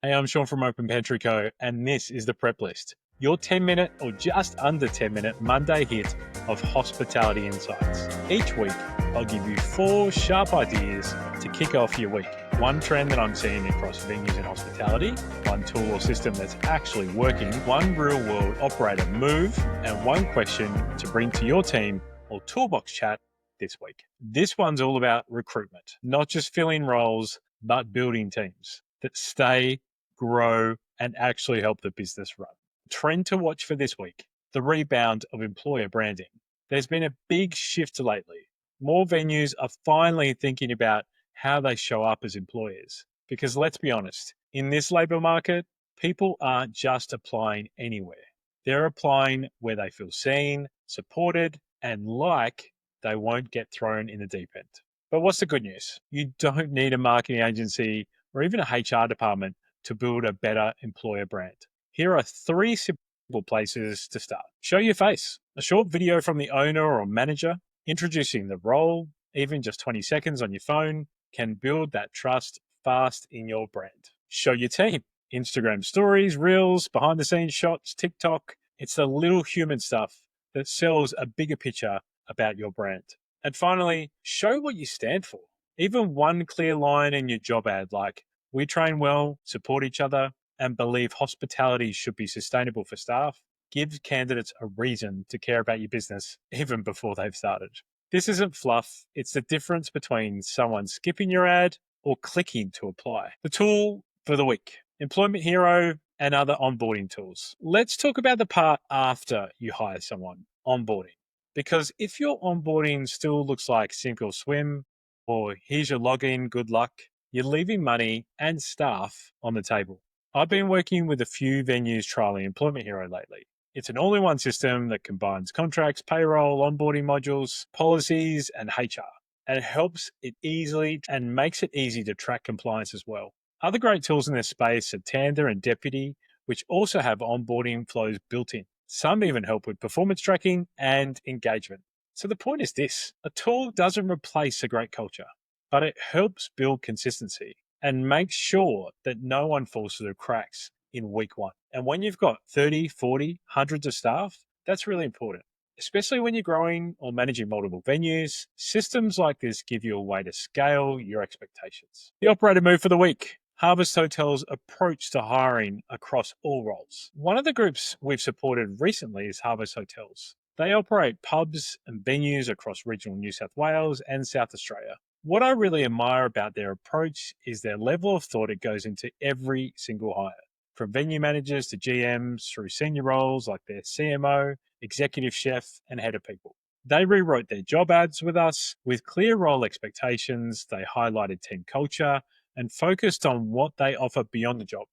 Hey, I'm Sean from Open Pantry Co, and this is the Prep List, your 10-minute or just under 10-minute Monday hit of hospitality insights. Each week, I'll give you 4 sharp ideas to kick off your week. One trend that I'm seeing across venues in hospitality, one tool or system that's actually working, one real-world operator move, and one question to bring to your team or toolbox chat this week. This one's all about recruitment, not just filling roles, but building teams that stay, grow, and actually help the business run. Trend to watch for this week, the rebound of employer branding. There's been a big shift lately. More venues are finally thinking about how they show up as employers. Because let's be honest, in this labour market, people aren't just applying anywhere. They're applying where they feel seen, supported, and like they won't get thrown in the deep end. But what's the good news? You don't need a marketing agency or even a HR department to build a better employer brand. Here are 3 simple places to start. Show your face. A short video from the owner or manager introducing the role, even just 20 seconds on your phone, can build that trust fast in your brand. Show your team. Instagram stories, reels, behind the scenes shots, TikTok. It's the little human stuff that sells a bigger picture about your brand. And finally, show what you stand for. Even one clear line in your job ad like, "We train well, support each other, and believe hospitality should be sustainable for staff," gives candidates a reason to care about your business even before they've started. This isn't fluff. It's the difference between someone skipping your ad or clicking to apply. The tool for the week, Employment Hero and other onboarding tools. Let's talk about the part after you hire someone, onboarding. Because if your onboarding still looks like sink or swim, or here's your login, good luck, you're leaving money and staff on the table. I've been working with a few venues trialing Employment Hero lately. It's an all-in-one system that combines contracts, payroll, onboarding modules, policies, and HR. And it helps it easily and makes it easy to track compliance as well. Other great tools in this space are Tanda and Deputy, which also have onboarding flows built in. Some even help with performance tracking and engagement. So the point is this: a tool doesn't replace a great culture, but it helps build consistency and make sure that no one falls through the cracks in week 1. And when you've got 30, 40, hundreds of staff, that's really important. Especially when you're growing or managing multiple venues, systems like this give you a way to scale your expectations. The operator move for the week. Harvest Hotel's approach to hiring across all roles. One of the groups we've supported recently is Harvest Hotels. They operate pubs and venues across regional New South Wales and South Australia. What I really admire about their approach is their level of thought it goes into every single hire, from venue managers to GMs through senior roles like their CMO, executive chef, and head of people. They rewrote their job ads with us with clear role expectations. They highlighted team culture and focused on what they offer beyond the job.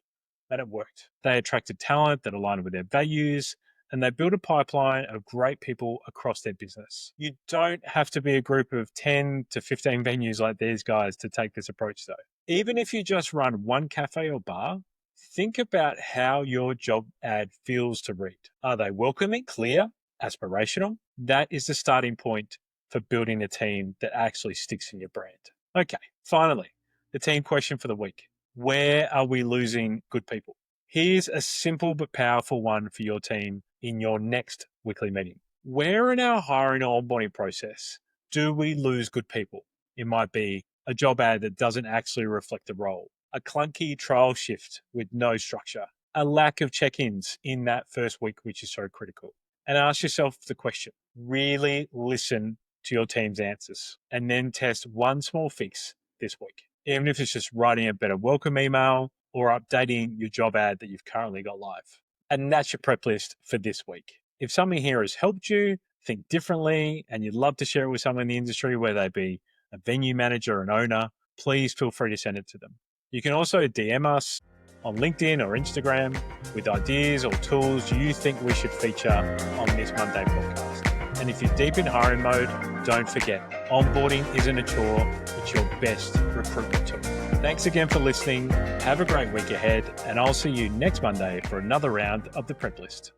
And it worked. They attracted talent that aligned with their values, and they built a pipeline of great people across their business. You don't have to be a group of 10 to 15 venues like these guys to take this approach though. Even if you just run one cafe or bar, think about how your job ad feels to read. Are they welcoming, clear, aspirational? That is the starting point for building a team that actually sticks in your brand. Okay, finally, the team question for the week. Where are we losing good people? Here's a simple but powerful one for your team in your next weekly meeting. Where in our hiring or onboarding process do we lose good people? It might be a job ad that doesn't actually reflect the role, a clunky trial shift with no structure, a lack of check-ins in that first week, which is so critical. And ask yourself the question, really listen to your team's answers, and then test one small fix this week. Even if it's just writing a better welcome email or updating your job ad that you've currently got live. And that's your prep list for this week. If something here has helped you think differently and you'd love to share it with someone in the industry, whether they be a venue manager or an owner, please feel free to send it to them. You can also DM us on LinkedIn or Instagram with ideas or tools you think we should feature on this Monday podcast. And if you're deep in hiring mode, don't forget, onboarding isn't a chore, it's your best recruitment tool. Thanks again for listening. Have a great week ahead, and I'll see you next Monday for another round of the Prep List.